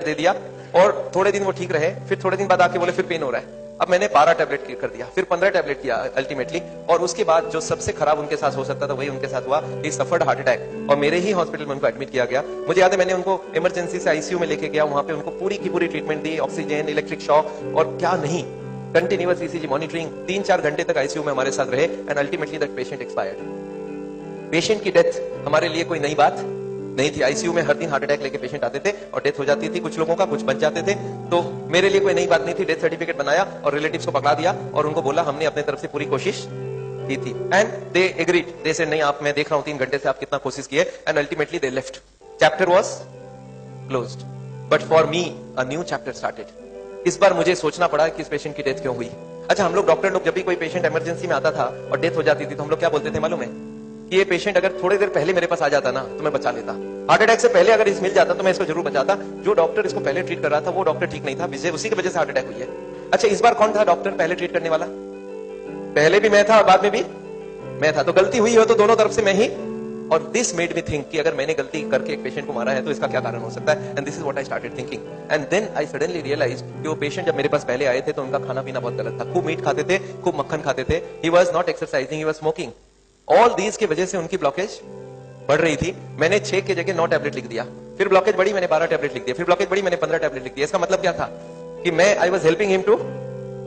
Tablet दे दिया और थोड़े दिन वो ठीक रहे, फिर थोड़े दिन बाद आके बोले फिर पेन हो रहा है। अब मैंने 12 टैबलेट कर दिया, फिर 15 टैबलेट किया अल्टीमेटली, और उसके बाद जो सबसे खराब उनके साथ हो सकता था वही उनके साथ हुआ। ही सफर्ड हार्ट अटैक और मेरे ही हॉस्पिटल में उनको एडमिट किया गया। मुझे याद है मैंने उनको इमरजेंसी से आईसीयू में लेके गया, वहां पे उनको पूरी की पूरी ट्रीटमेंट दी, ऑक्सीजन, इलेक्ट्रिक शॉक और क्या नहीं, कंटिन्यूअस ईसीजी मॉनिटरिंग, 3-4 घंटे तक आईसीयू में हमारे साथ रहे and ultimately that patient expired. Patient की डेथ हमारे लिए कोई नई बात नहीं थी। आईसीयू में हर दिन हार्ट अटैक लेके पेशेंट आते थे और डेथ हो जाती थी कुछ लोगों का, कुछ बच जाते थे, तो मेरे लिए कोई नई बात नहीं थी। डेथ सर्टिफिकेट बनाया और रिलेटिव्स को पकड़ा दिया और उनको बोला हमने अपने तरफ से पूरी कोशिश की थी and they agreed. They said नहीं आप, मैं देख रहा हूं 3 घंटे से आप कितना कोशिश किए, and ultimately they left. Chapter was closed, but for me a new chapter started. इस बार मुझे सोचना पड़ा कि इस पेशेंट की डेथ क्यों हुई। अच्छा, हम लोग डॉक्टर लोग जब भी कोई पेशेंट इमरजेंसी में आता था और डेथ हो जाती थी तो हम लोग क्या बोलते थे मालूम है, कि ये पेशेंट अगर थोड़ी देर पहले मेरे पास आ जाता ना तो मैं बचा लेता, हार्ट अटैक से पहले अगर इस मिल जाता तो मैं इसको जरूर बचाता। जो डॉक्टर इसको पहले ट्रीट कर रहा था वो डॉक्टर ठीक नहीं था, उसी की वजह से हार्ट अटैक हुई है। अच्छा, इस बार कौन था डॉक्टर पहले ट्रीट करने वाला? पहले भी मैं था और बाद में भी मैं था, तो गलती हुई हो तो दोनों तरफ से मैं ही। और दिस मेड मी थिंक कि अगर मैंने गलती करके एक पेशेंट को मारा है तो इसका क्या कारण हो सकता है, and this is what I started thinking. And then I suddenly realised कि वो पेशेंट जब मेरे पास पहले आए थे तो उनका खाना पीना बहुत गलत था। खूब मीट खाते थे, खूब मक्खन खाते थे, he was not exercising, he was smoking. All these की वजह से उनकी ब्लॉकेज बढ़ रही थी। मैंने 6 की जगह 9 टैबलेट लिख दिया, फिर ब्लॉकेज बढ़ी, मैंने 12 टैबलेट लिख दिया, फिर ब्लॉकेज बढ़ी, मैंने 15 टैबलेट लिख दिया। इसका मतलब क्या था कि मैं I was helping him to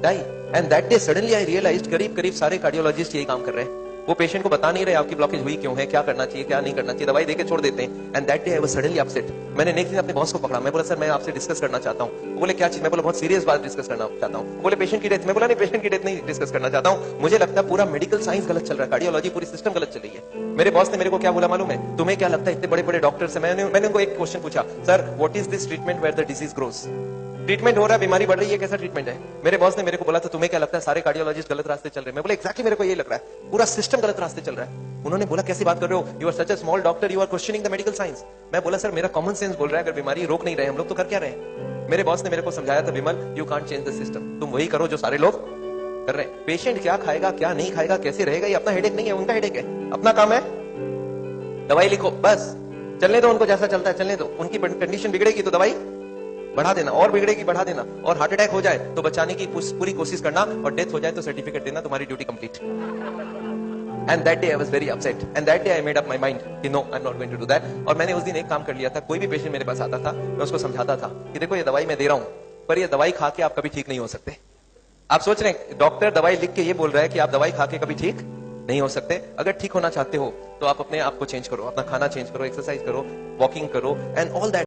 die, and that day suddenly I realised करीब करीब सारे कार्डियोलॉजिस्ट यही काम कर रहे हैं। वो पेशेंट को बता नहीं रहे आपकी ब्लॉकेज हुई क्यों है, क्या करना चाहिए क्या नहीं करना चाहिए, दवाई देके छोड़ देते हैं। And that day I was suddenly upset. मैंने नेक्स्ट दिन अपने बॉस को पकड़ा, मैं बोला सर मैं आपसे डिस्कस करना चाहता हूं। वो बोले क्या चीज? मैं बोला बहुत सीरियस बात डिस्कस करना चाहता हूं। बोले पेशेंट की डेथ। मैं बोला नहीं पेशेंट की डेथ नहीं डिस्कस करना चाहता हूं, मुझे लगता है पूरा मेडिकल साइंस गलत चल रहा है, कार्डियोलॉजी पूरी सिस्टम गलत चल रही है। मेरे बॉस ने मेरे को क्या बोला मालूम है, तुम्हें क्या लगता है इतने बड़े बड़े डॉक्टर से, मैंने उनको एक क्वेश्चन पूछा, sir what is this treatment where the disease grows? Treatment हो रहा है, बीमारी बढ़ रही है, कैसा ट्रीटमेंट है? मेरे बॉस ने मेरे को बोला तो तुम्हें क्या लगता है सारे कार्डियोलॉजिस्ट गलत रास्ते चल रहे हैं? मैं बोला एग्जैक्टली मेरे को यही लग रहा है, पूरा सिस्टम गलत रास्ते चल रहा है। उन्होंने बोला कैसी बात कर रहे हो, you are such a small doctor, you are questioning the medical science. मैं बोला सर मेरा कॉमन सेंस बोल रहा है अगर बीमारी रोक नहीं रहे हम लोग तो कर क्या रहे हैं? मेरे बॉस ने मेरे को समझाया था, Vimal you can't change the system, तुम वही करो जो सारे लोग कर रहे हैं। पेशेंट क्या खाएगा क्या नहीं खाएगा कैसे रहेगा ये अपना हेडेक नहीं है, उनका हेडेक है। अपना काम है दवाई लिखो, बस चलने दो उनको, जैसा चलता है चलने दो। उनकी कंडीशन बिगड़ेगी तो दवाई बढ़ा देना, और बिगड़ेगी बढ़ा देना, और हार्ट अटैक हो जाए तो बचाने की पूरी कोशिश करना, और डेथ हो जाए तो सर्टिफिकेट देना, तुम्हारी duty complete. And that day I was very upset, and that day I made up my mind कि no I am not going to do that. और मैंने उस दिन एक काम कर लिया था, कोई भी पेशेंट मेरे पास आता था मैं उसको समझाता था कि देखो ये दवाई मैं दे रहा हूं पर ये दवाई खा के आप कभी ठीक नहीं हो सकते। आप सोच रहे हैं डॉक्टर दवाई लिख के ये बोल रहा है कि आप दवाई खा के कभी ठीक नहीं हो सकते। अगर ठीक होना चाहते हो तो आप अपने आप को चेंज करो, अपना खाना चेंज करो, एक्सरसाइज करो, वॉकिंग करो एंड ऑल दैट।